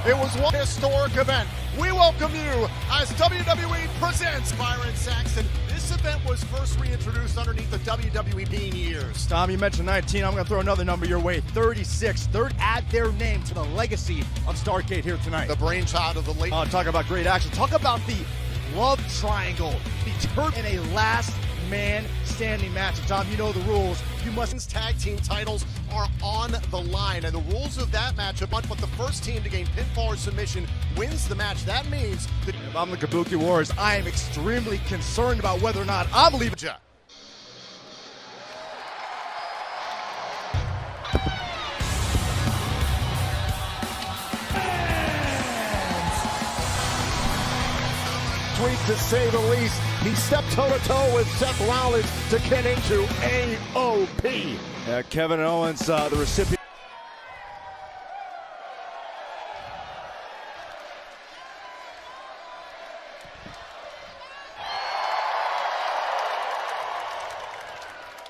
It was one historic event. We welcome you as WWE presents Byron Saxton. This event was first reintroduced underneath the WWE being years. Tom, you mentioned 19. I'm going to throw another number your way. 36. Third, add their name to the legacy of Starrcade here tonight. The brainchild of the late. Talk about great action. Talk about the love triangle. The turf in a last man standing match. And Tom, you know the rules. You must. Tag team titles are on the line, and the rules of that matchup. But the first team to gain pinfall or submission wins the match. That means that if I'm the Kabuki Warriors, I am extremely concerned about whether or not I'm leaving. 3 to say the least. He stepped toe-to-toe with Seth Rollins to get into AOP. Kevin Owens, the recipient.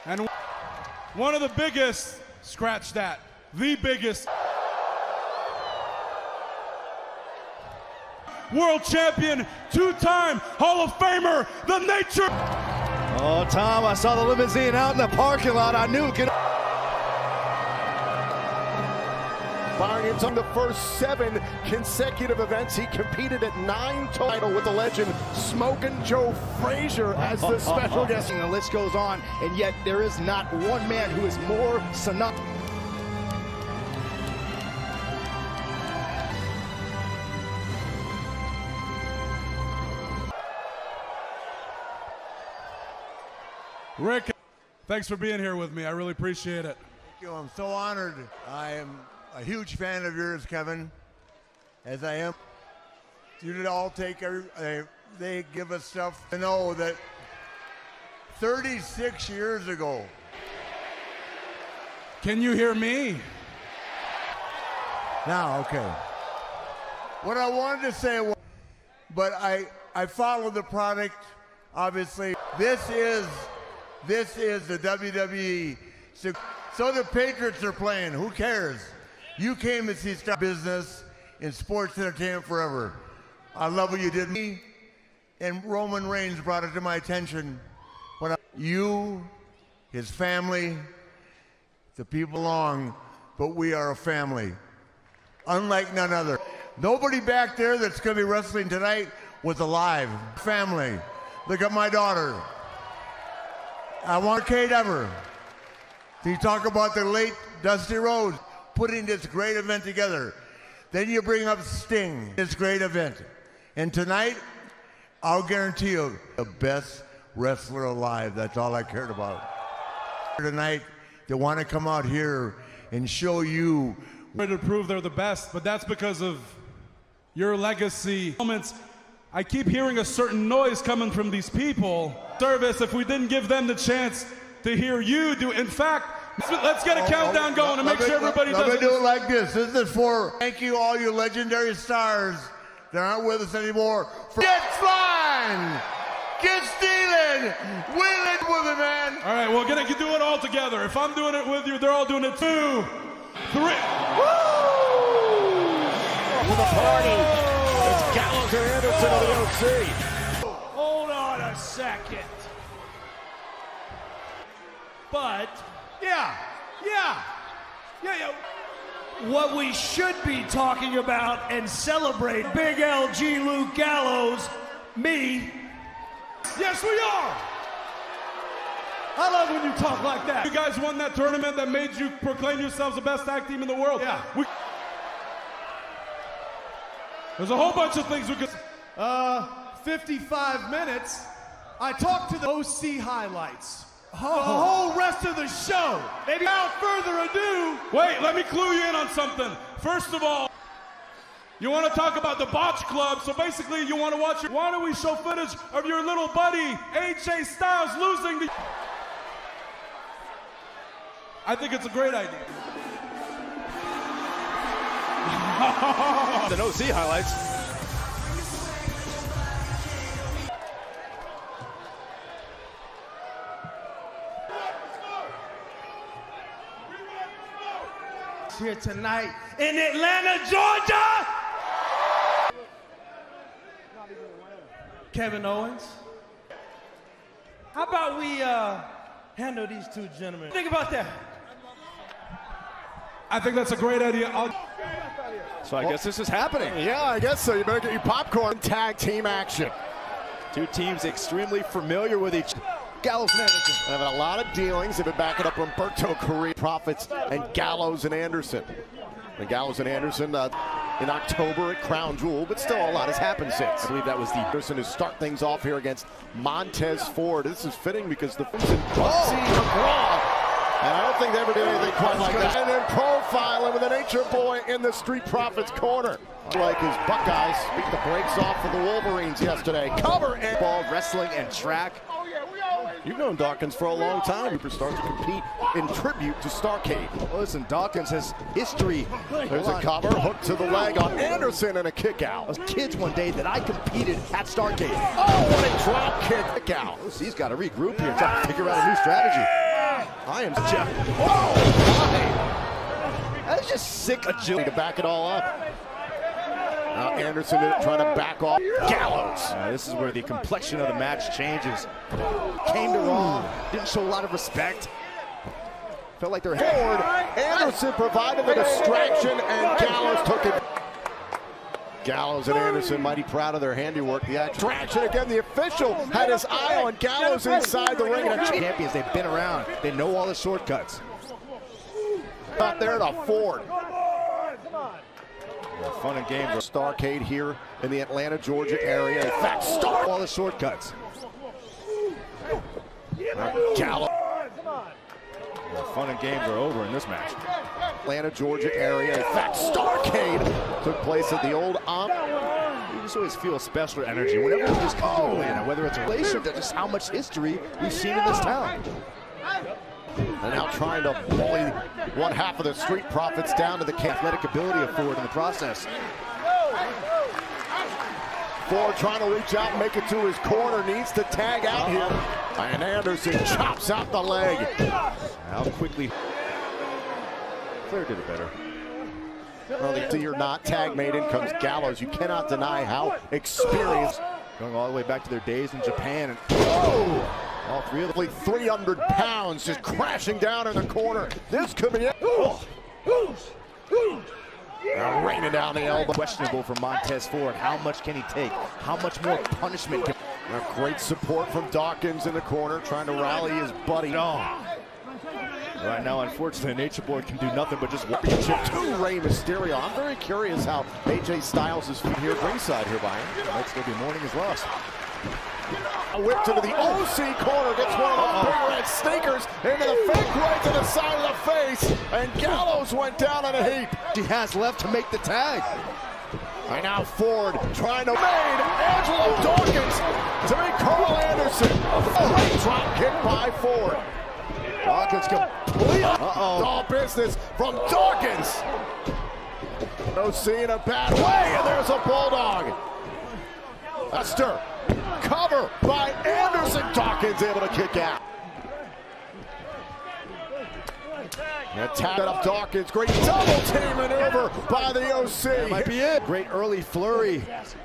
And one of the biggest, scratch that, the biggest world champion, two-time Hall of Famer, the Nature. Oh, Tom, I saw the limousine out in the parking lot. I knew it could. Byron, on the first 7 consecutive events, he competed at 9 title with the legend Smokin' Joe Frazier as the special guest. The list goes on, and yet there is not one man who is more synonymous. Rick, thanks for being here with me. I really appreciate it. Thank you. I'm so honored. I am a huge fan of yours, Kevin, as I am. You did all take they give us stuff to know that 36 years ago. Can you hear me? Now, okay. What I wanted to say was, but I follow the product, obviously. This is the WWE. So the Patriots are playing. Who cares? You came to see Star business in sports entertainment forever. I love what you did. Me and Roman Reigns brought it to my attention. When you, his family, the people belong, but we are a family. Unlike none other. Nobody back there that's going to be wrestling tonight was alive. Family. Look at my daughter. I want Kate ever. You talk about the late Dusty Rhodes putting this great event together. Then you bring up Sting, this great event. And tonight, I'll guarantee you, the best wrestler alive. That's all I cared about. Tonight, they want to come out here and show you. To prove they're the best, but that's because of your legacy. Moments. I keep hearing a certain noise coming from these people. Service, if we didn't give them the chance to hear you do. In fact, let's get a countdown going and make sure everybody does it. Let me do it like this. This is for thank you all you legendary stars that aren't with us anymore. Get flying! Get stealing! Wheeling with it, man! All right, we're gonna do it all together. If I'm doing it with you, they're all doing it. 2, 3. Woo! For the party. It's Gallows and Anderson of the OC. Hold on a second. But, yeah. What we should be talking about and celebrate, Big LG Luke Gallows, me. Yes, we are. I love when you talk like that. You guys won that tournament that made you proclaim yourselves the best tag team in the world. Yeah. There's a whole bunch of things we could. 55 minutes. I talked to the OC highlights. The whole rest of the show. Maybe without further ado. Wait, let me clue you in on something. First of all, you want to talk about the Botch Club. So basically, you want to watch. Why don't we show footage of your little buddy AJ Styles losing the? I think it's a great idea. The OC highlights. Here tonight in Atlanta, Georgia. Kevin Owens. How about we handle these two gentlemen? Think about that. I think that's a great idea. So I guess this is happening. Yeah, I guess so. You better get your popcorn. Tag team action. Two teams extremely familiar with each other. Gallows and Anderson. Having a lot of dealings. They've been backing up Humberto Carrillo, Profits, and Gallows and Anderson. And Gallows and Anderson in October at Crown Jewel, but still a lot has happened since. I believe that was the person to start things off here against Montez Ford. This is fitting because the and I don't think they ever did anything quite like that. And then profiling with the Nature Boy in the Street Profits corner. Like his Buckeyes beat the brakes off for the Wolverines yesterday. Cover and ball, wrestling, and track. You've known Dawkins for a long time. He starts to compete in tribute to Starrcade. Well, listen, Dawkins has history. There's a cover, hook to the leg on Anderson and a kick out. I was kids one day that I competed at Starrcade. Oh, what a drop kick out. He's got to regroup here, try to figure out a new strategy. I am Jeff. Oh, that's just sick agility to back it all up. Now Anderson trying to back off Gallows. This is where the complexion of the match changes. Came to Raw, didn't show a lot of respect. Felt like they're forward. Anderson provided the distraction and Gallows took it. Gallows and Anderson mighty proud of their handiwork. The distraction again. The official had his eye on Gallows inside the ring. And champions, they've been around. They know all the shortcuts. Out there to Ford. Fun and games. Starrcade here in the Atlanta, Georgia area. In fact, all the shortcuts. Gallows. Fun and games are over in this match. Atlanta, Georgia area. In fact, Starrcade took place at the old You just always feel a special energy whenever you just come to Atlanta, whether it's a relation to just how much history we've seen in this town. And now trying to bully one half of the Street Profits down to the athletic ability of Ford in the process. Ford trying to reach out and make it to his corner, needs to tag out here. And Anderson chops out the leg. How quickly. Flair did it better. Well, you're not tag made in comes Gallows. You cannot deny how experienced. Going all the way back to their days in Japan. And all three of them, 300 pounds just crashing down in the corner. This could be it. Raining down the elbow. Questionable for Montez Ford. How much can he take? How much more punishment can... Great support from Dawkins in the corner, trying to rally his buddy. Right now, unfortunately, Nature Boy can do nothing but just walk to Rey Mysterio. I'm very curious how AJ Styles is here ringside here, Byron. Might still be mourning his loss. A whip to the OC corner, gets one of those big red stinkers into the fake right to the side of the face, and Gallows went down in a heap. He has left to make the tag. Right now Ford trying to made Angelo Dawkins to meet Carl Anderson. A great drop kick by Ford. Dawkins complete. All business from Dawkins. OC in a bad way, and there's a bulldog. Lester. Cover by Anderson. Dawkins able to kick out. And tap it up Dawkins. Great double team maneuver by the OC. That might be it. Great early flurry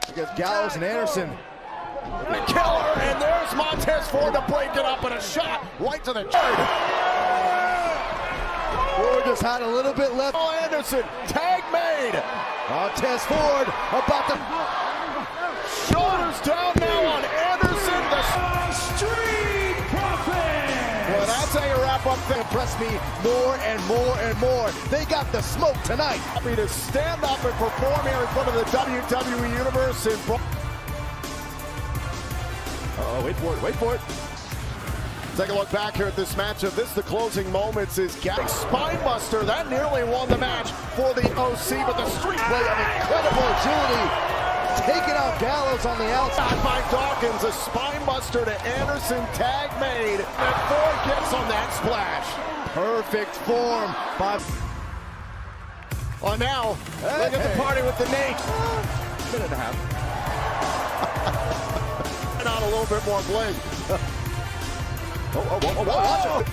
against Gallows and Anderson. The killer, and there's Montez Ford to break it up, and a shot right to the third. Ford just had a little bit left. Oh, Anderson, tag made. Montez Ford about to... Shoulders down now on Anderson. The Street Profits. Well, that's how you wrap up They impress me more and more and more. They got the smoke tonight. Happy to stand up and perform here in front of the WWE Universe. Wait for it, wait for it. Take a look back here at this matchup. This, the closing moments, is Gallows Spinebuster. That nearly won the match for the OC, but the street play of incredible agility. Taking out Gallows on the outside. By Dawkins, a Spinebuster to Anderson, tag made, and Ford gets on that splash. Perfect form by... Oh, now, look at the party with the Nate. Minute and a half. Out a little bit more blade. Watch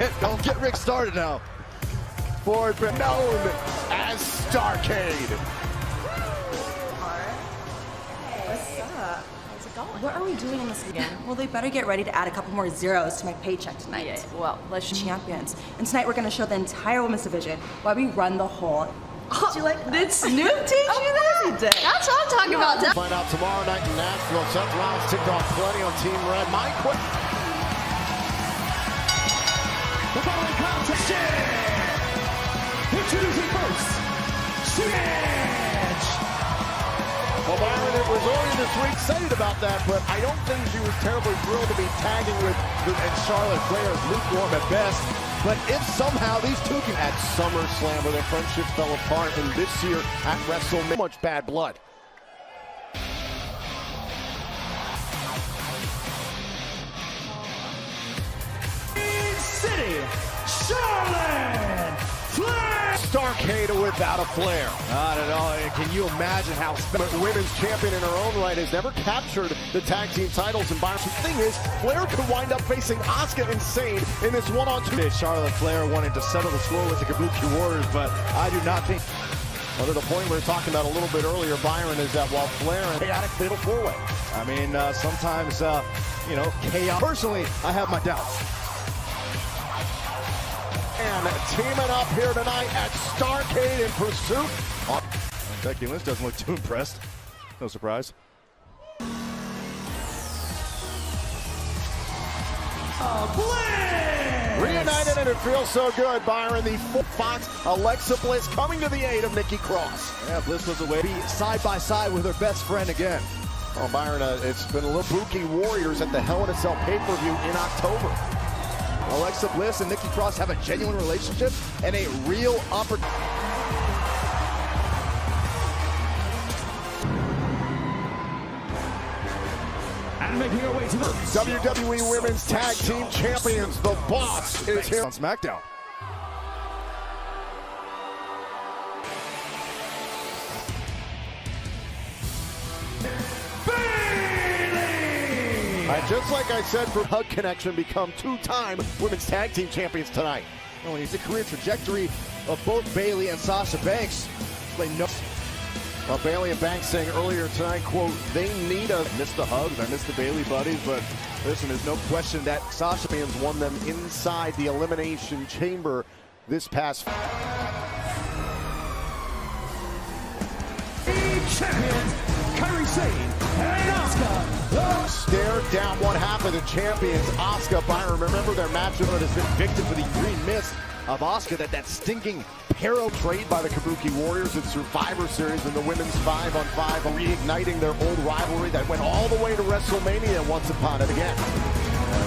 it. Don't get Rick started now. Ford been known as Starrcade. What's up? How's it going. What are we doing in this again? Well, they better get ready to add a couple more zeros to my paycheck tonight. Yeah, well, let's champions. And tonight we're going to show the entire women's division why we run the whole. Did you like that? Did Snoop teach you that? He did. That's what I'm talking about. Find out tomorrow night in Nashville. Seth Rollins ticked off plenty on Team Red. My quick. The following contest. Introducing first, Edge. Well, Byron, it was earlier this week, excited about that, but I don't think she was terribly thrilled to be tagging with and Charlotte Flair is lukewarm at best. But if somehow these two can at SummerSlam where their friendship fell apart, and this year at WrestleMania, much bad blood. City, Charlotte Flair. Starcade without a Flair. Not at all. Can you imagine how women's champion in her own right has never captured the tag team titles. And Byron, the thing is, Flair could wind up facing Asuka Insane in this one-on-two. Charlotte Flair wanted to settle the score with the Kabuki Warriors, but I do not think. Well, to the point we were talking about a little bit earlier, Byron, is that while Flair and chaotic fatal four-way. I mean, sometimes, chaos. Personally, I have my doubts. And teaming up here tonight at Starcade in pursuit. Becky Lynch doesn't look too impressed. No surprise. Bliss! Reunited, and it feels so good, Byron. The Fox, Alexa Bliss coming to the aid of Nikki Cross. Yeah, Bliss was away side by side with her best friend again. Oh, Byron, it's been a little Kabuki Warriors at the Hell in a Cell pay-per-view in October. Alexa Bliss and Nikki Cross have a genuine relationship and a real opportunity. And making her way to the WWE Women's Tag Team Champions, the Boss is here on SmackDown. And just like I said, for Hug Connection become two-time Women's Tag Team Champions tonight. When you see the career trajectory of both Bayley and Sasha Banks, they know. Well, Bayley and Banks saying earlier tonight, quote, they need a... I miss the hugs, I miss the Bayley buddies, but listen, there's no question that Sasha Banks won them inside the Elimination Chamber this past... champions, Kairi Sane and Asuka. Stare down one half of the champions, Asuka. Byron, remember their matchup that has been victim for the green mist of Asuka, that stinking Pero trade by the Kabuki Warriors in Survivor Series in the women's 5-on-5, reigniting their old rivalry that went all the way to WrestleMania once upon it again.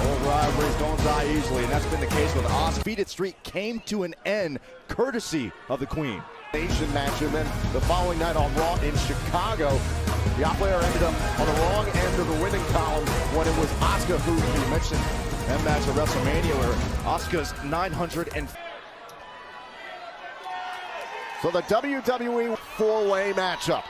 Old rivalries don't die easily, and that's been the case with Asuka. Undefeated streak came to an end, courtesy of the Queen. Nation match, and then the following night on Raw in Chicago, the player ended up on the wrong end of the winning column when it was Asuka who you mentioned that match at WrestleMania where Asuka's 900 and... So the WWE four-way matchup.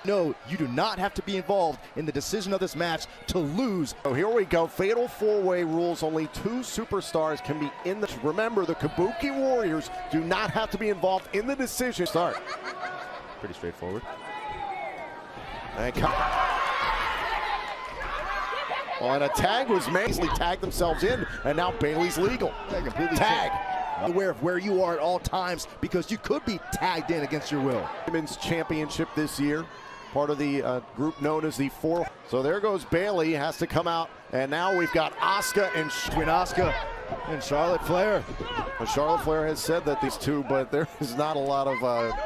No, you do not have to be involved in the decision of this match to lose. So here we go, fatal four-way rules. Only two superstars can be in the... Remember, the Kabuki Warriors do not have to be involved in the decision. Start. Pretty straightforward. And a tag was made. They tagged themselves in, and now Bayley's legal. Yeah, completely tag. Aware of where you are at all times because you could be tagged in against your will. Women's Championship this year, part of the group known as the Four. So there goes Bayley, has to come out, and now we've got Asuka and between Asuka and Charlotte Flair. Well, Charlotte Flair has said that these two, but there is not a lot of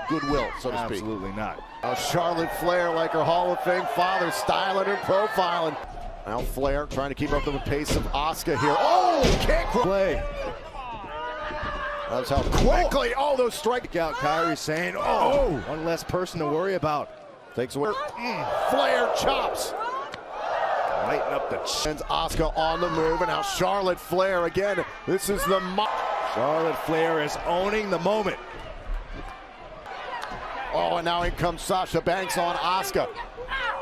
goodwill, so to speak. Absolutely not. Charlotte Flair, like her Hall of Fame father, styling and profiling. Now Flair trying to keep up the pace of Asuka here. Oh, kick play. That's how quickly, those strike out. Kairi Sane, one less person to worry about. Takes away. Flair chops. Lighten up the chins. Asuka on the move, and now Charlotte Flair again. This is the... Charlotte Flair is owning the moment. Oh, and now in comes Sasha Banks on Asuka.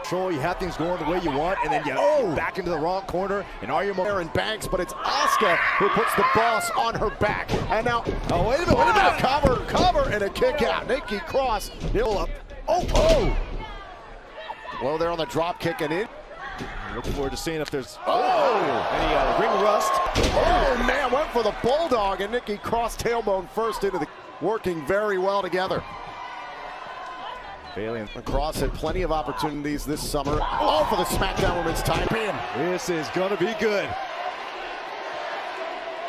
Sure, you have things going the way you want, and then you back into the wrong corner, and are you more and Banks, but it's Asuka who puts the boss on her back. And now, wait a minute, cover, and a kick out. Nikki Cross, he'll up. Low there on the drop kick and in. Look forward to seeing if there's any ring rust. Oh man, went for the bulldog, and Nikki crossed tailbone first into the, working very well together. Bailey and Cross had plenty of opportunities this summer. Oh, for the SmackDown Women's title. This is gonna be good.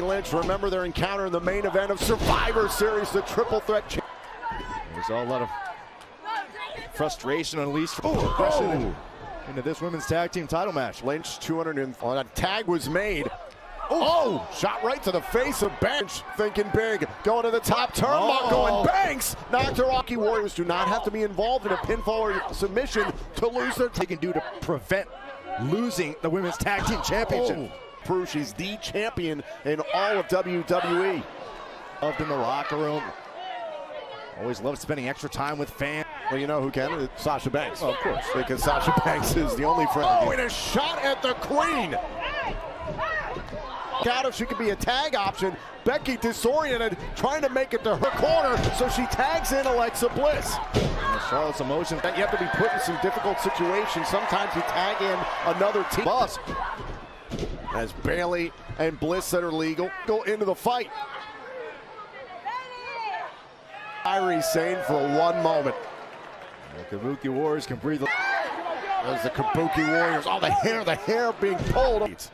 Lynch, remember their encounter in the main event of Survivor Series, the triple threat. There's a lot of frustration unleashed aggression into this women's tag team title match. Lynch 200 and a tag was made. Oh, shot right to the face of Bench, thinking big, going to the top turnbuckle, and Banks knocked her. Rocky Warriors do not have to be involved in a pinfall or submission to lose their. They can do to prevent losing the women's tag team championship. Prove she's the champion in all of WWE. Loved in the locker room. Always loved spending extra time with fans. Well, you know who can? Sasha Banks. Well, of course. Because Sasha Banks is the only friend. Oh, and a shot at the Queen. Out if she could be a tag option. Becky disoriented, trying to make it to her corner, so she tags in Alexa Bliss. Charlotte's emotion. You have to be put in some difficult situations. Sometimes you tag in another team. Boss. As Bailey and Bliss that are legal go into the fight. Kairi Sane for one moment. The Kabuki Warriors can breathe. There's the Kabuki Warriors. Oh, the hair being pulled. It's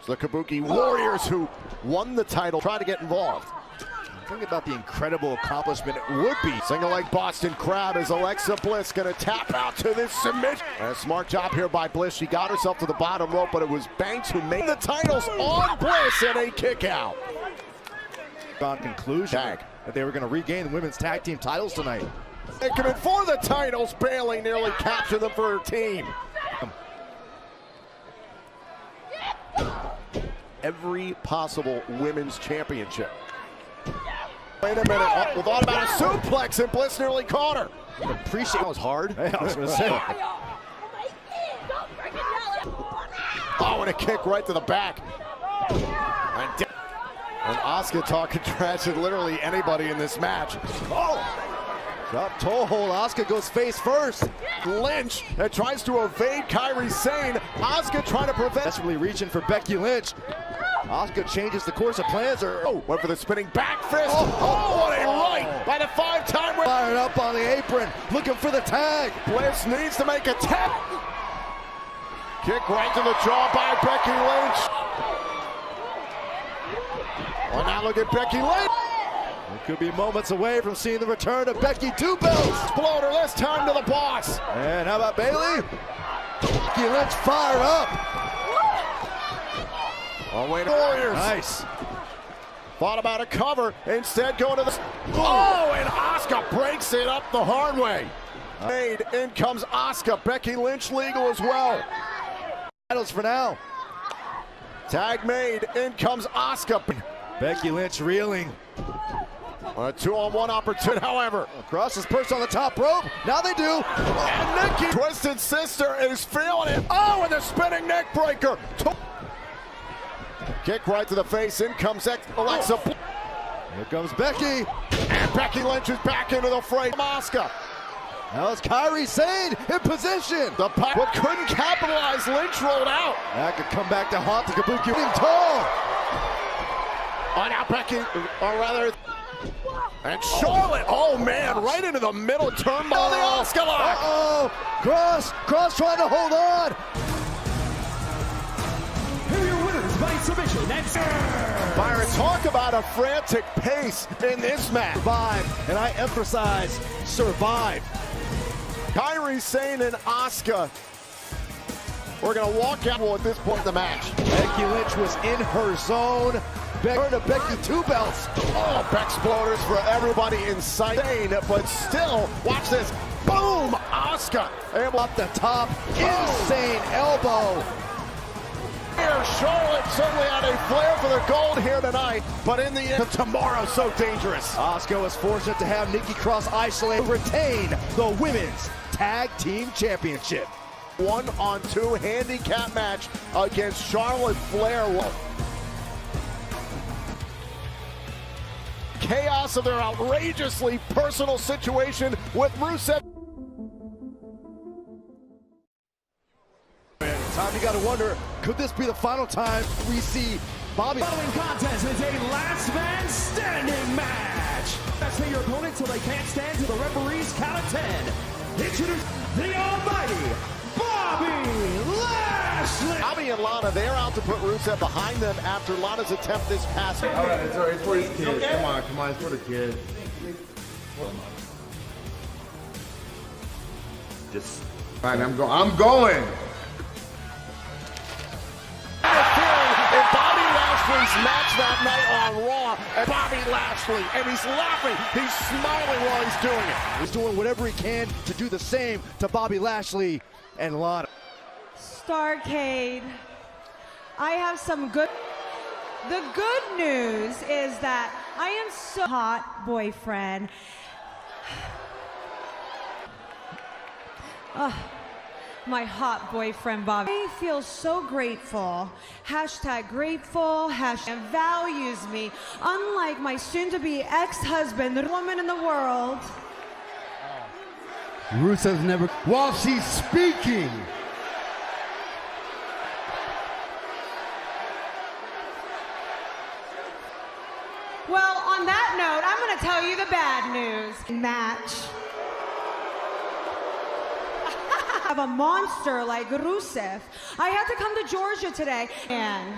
the Kabuki Warriors who won the title. Try to get involved. Think about the incredible accomplishment it would be. Single leg Boston Crab as Alexa Bliss going to tap out to this submission. A smart job here by Bliss. She got herself to the bottom rope, but it was Banks who made the titles on Bliss and a kick out. On conclusion that they were going to regain the women's tag team titles tonight. They come in for the titles. Bailey nearly captured them for her team. Every possible women's championship. Wait a minute, we thought about a suplex and Bliss nearly caught her. Appreciate it was hard. Yeah, I was going to say. Oh, and a kick right to the back. And Asuka talking trash at literally anybody in this match. Drop toe hold. Asuka goes face first. Lynch tries to evade Kairi Sane. Asuka trying to prevent. Desperately reaching for Becky Lynch. Asuka changes the course of plans. Went for the spinning back fist. What a right by the five-time winner. Firing up on the apron, looking for the tag. Bliss needs to make a tap. Kick right to the jaw by Becky Lynch. Well, now look at Becky Lynch. It could be moments away from seeing the return of Becky. 2 belts. Exploder this time to the boss. And how about Bailey? Becky Lynch fire up. Oh, wait, Warriors. Nice. Thought about a cover, instead going to the... Oh, and Asuka breaks it up the hard way. Made, in comes Asuka. Becky Lynch legal as well. Titles for now. Tag made, in comes Asuka. Becky Lynch reeling. A 2-on-1 opportunity, however. Crosses person on the top rope. Now they do. And Nikki, Twisted Sister, is feeling it. Oh, and the spinning neck breaker. Kick right to the face. In comes Alexa. Here comes Becky. And Becky Lynch is back into the fray. Asuka. Now it's Kairi Sane in position. But couldn't capitalize. Lynch rolled out. That could come back to haunt the Kabuki tall. Oh, now Becky, or rather, and Charlotte. Oh man, right into the middle turnbuckle. Oh, the Asuka lock. Cross trying to hold on. By submission, Byron, talk about a frantic pace in this match. Survive, and I emphasize survive. Kairi Sane and Asuka. We're going to walk out at this point in the match. Becky Lynch was in her zone. Becky 2 belts. Oh, Bexploders for everybody in sight. But still, watch this. Boom! Asuka. And up the top. Insane elbow. Here, Charlotte certainly had a flair for the gold here tonight, but in the end, tomorrow so dangerous. Asuka was fortunate to have Nikki Cross isolate, retain the Women's Tag Team Championship. 1-on-2 handicap match against Charlotte Flair. Chaos of their outrageously personal situation with Rusev. wonder, could this be the final time we see Bobby? The following contest is a last man standing match. That's your opponent till they can't stand to the referee's count of 10. Introduce the almighty Bobby Lashley. Bobby and Lana, they're out to put Rusev behind them after Lana's attempt this past. All right, it's for his kids. Okay. Come on, it's for the kids. Just fine. I'm going. In Bobby Lashley's match that night on Raw, and Bobby Lashley, and he's laughing, he's smiling while he's doing it. He's doing whatever he can to do the same to Bobby Lashley and Lana. Starcade, I have some good. The good news is that I am so hot, boyfriend. My hot boyfriend, Bobby. I feel so grateful. Hashtag grateful, hashtag values me. Unlike my soon-to-be ex-husband, the woman in the world. Rusev's never, while she's speaking. Well, on that note, I'm going to tell you the bad news. Match. Of a monster like Rusev. I had to come to Georgia today and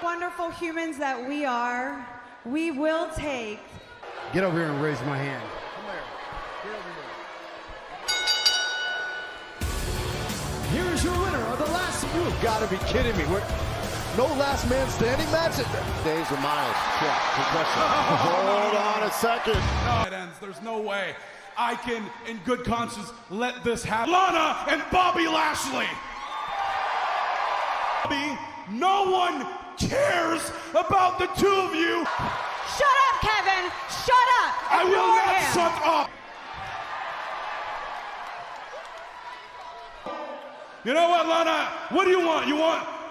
wonderful humans that we are, we will take. Get over here and raise my hand. Here is your winner of the last. You've got to be kidding me. No last man standing match? Days or miles. Hold on a second. It ends. There's no way I can, in good conscience, let this happen. Lana and Bobby Lashley. Bobby, no one cares about the two of you. Shut up, Kevin. Shut up. I will Ignore not him. shut up. You know what, Lana? What do you want?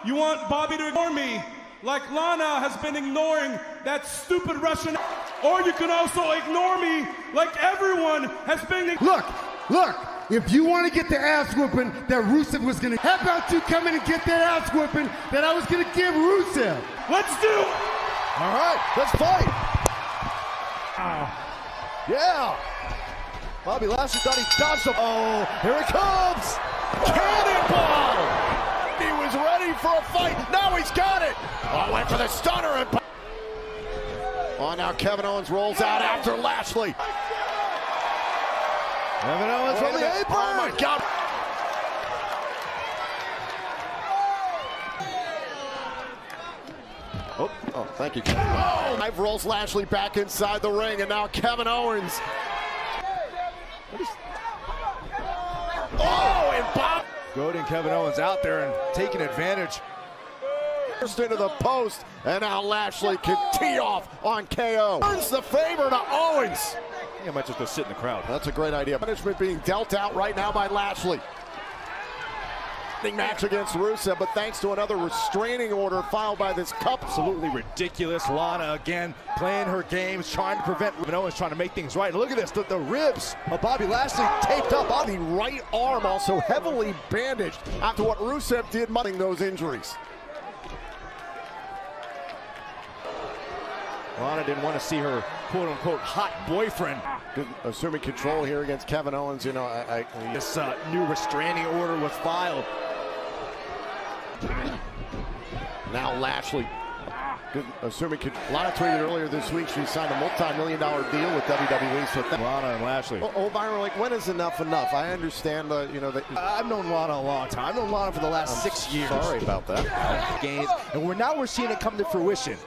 You want Bobby to ignore me like Lana has been ignoring that stupid Russian, or you can also ignore me like everyone has been. Look, if you want to get the ass whooping that Rusev was going to, how about you come in and get that ass whooping that I was going to give Rusev? Let's do it. All right, let's fight. Yeah. Bobby Lashley thought he dodged him. Oh, here it comes. Cannonball. He was ready for a fight. Now he's got it. Oh, went for the stunner. And oh, now Kevin Owens rolls out after Lashley. Kevin Owens from the apron. Oh, my God. Oh, thank you, Kevin. Oh, I've rolls Lashley back inside the ring, and now Kevin Owens. Oh, and Bob. Goading Kevin Owens out there and taking advantage. First into the post, and now Lashley can tee off on KO. Turns the favor to Owens. I think I might just go sit in the crowd. That's a great idea. Punishment being dealt out right now by Lashley. Match against Rusev, but thanks to another restraining order filed by this couple. Absolutely ridiculous. Lana again playing her games, trying to prevent Kevin Owens, trying to make things right. Look at this, the ribs of Bobby Lashley taped up on the right arm, also heavily bandaged after what Rusev did, mudding those injuries. Lana didn't want to see her quote-unquote hot boyfriend assuming control here against Kevin Owens. You know, this new restraining order was filed. Now Lashley, assuming Lana tweeted earlier this week she signed a multi-million-dollar deal with WWE. So Lana and Lashley. Oh, Byron, like, when is enough enough? I understand, you know, that I've known Lana a long time. I've known Lana for the last 6 years. Sorry about that. Games, and we're seeing it come to fruition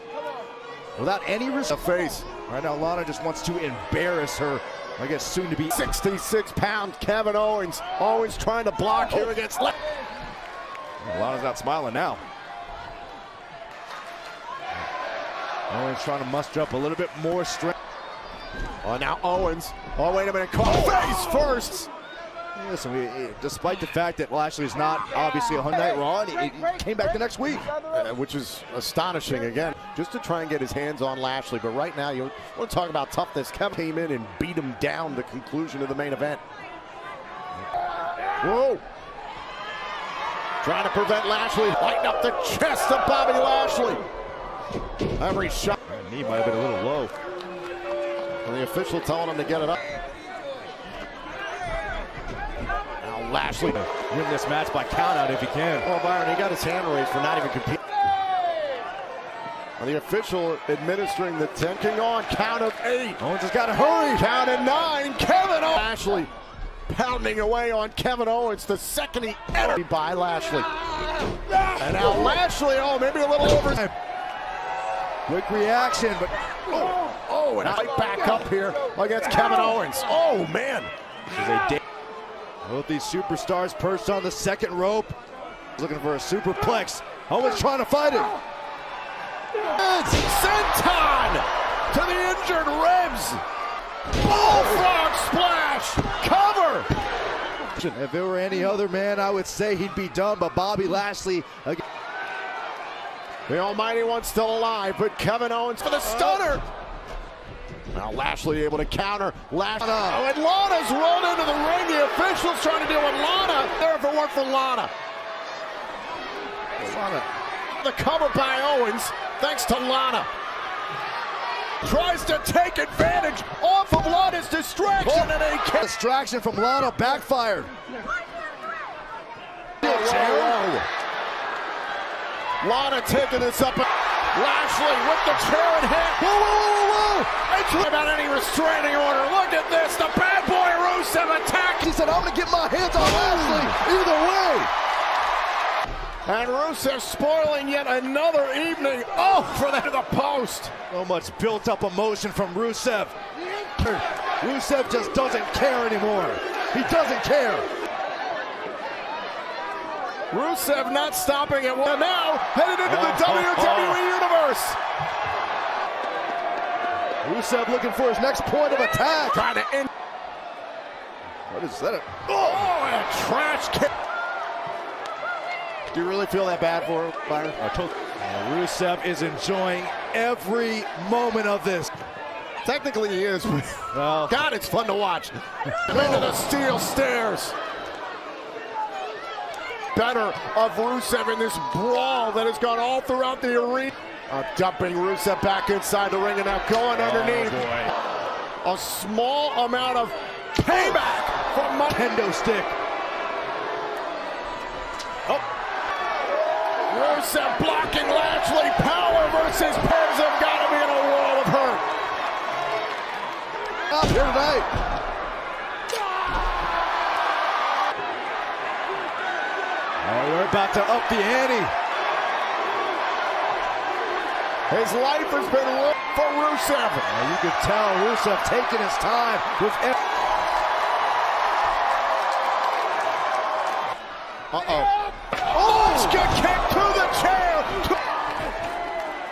without any risk. The face. Right now, Lana just wants to embarrass her. I guess soon to be 66-pound Kevin Owens. Owens trying to block here against. Lana's not smiling now. Owens trying to muster up a little bit more strength. Oh, now Owens. Oh, wait a minute. Caught face first. Listen, despite the fact that Lashley's not obviously a night Raw, he came back the next week. Which is astonishing again, just to try and get his hands on Lashley. But right now, you want to talk about toughness. Kevin came in and beat him down the conclusion of the main event. Whoa. Trying to prevent Lashley, lighting up the chest of Bobby Lashley. Every shot. That knee might have been a little low. And the official telling him to get it up. Now Lashley Win this match by countout if he can. Oh, Byron, he got his hand raised for not even competing. And the official administering the 10. King on, count of 8. Owens has got to hurry. Count of 9. Kevin Owens. Lashley pounding away on Kevin Owens the second he entered by Lashley. And now Lashley, maybe a little over. Quick reaction, but and right back up here against Kevin Owens. Oh, man. Both these superstars perched on the second rope. Looking for a superplex. Owens trying to fight it. It's senton to the injured ribs. Bullfrog splash. Cover. If it were any other man, I would say he'd be done, but Bobby Lashley again. The Almighty One's still alive, but Kevin Owens for the stunner. Now Lashley able to counter. Lashley. Oh, and Lana's rolled into the ring. The officials trying to deal with Lana. There if it weren't for Lana. The cover by Owens, thanks to Lana. Tries to take advantage off of Lana's distraction. And a distraction from Lana backfired. Lana taking this up. Lashley with the chair in hand. Whoa. It's about any restraining order. Look at this. The bad boy Rusev attack. He said, I'm going to get my hands on Lashley either way. And Rusev spoiling yet another evening. For the post. So much built up emotion from Rusev. Rusev just doesn't care anymore. He doesn't care. Rusev not stopping at one. Now headed into the WWE Universe. Rusev looking for his next point of attack. Trying to end. What is that? And a trash kick. Do you really feel that bad for him, Byron? Rusev is enjoying every moment of this. Technically he is. Well, God, it's fun to watch. Into the steel stairs. Better of Rusev in this brawl that has gone all throughout the arena. Dumping Rusev back inside the ring and now going underneath. A small amount of payback from kendo stick. Rusev blocking Lashley. Power versus Pens have got to be in a world of hurt. Up here tonight. We're about to up the ante. His life has been looked for Rusev. You could tell Rusev taking his time with kick to the chair.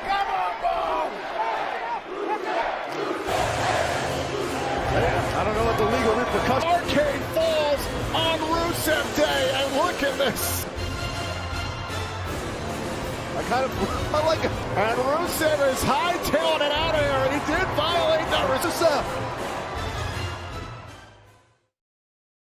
Come on, Bob. I don't know what the legal repercussions. Arcade falls on Rusev Day, and look at this. I like it. And Rusev is hightailing it out of here, and he did violate that. Rusev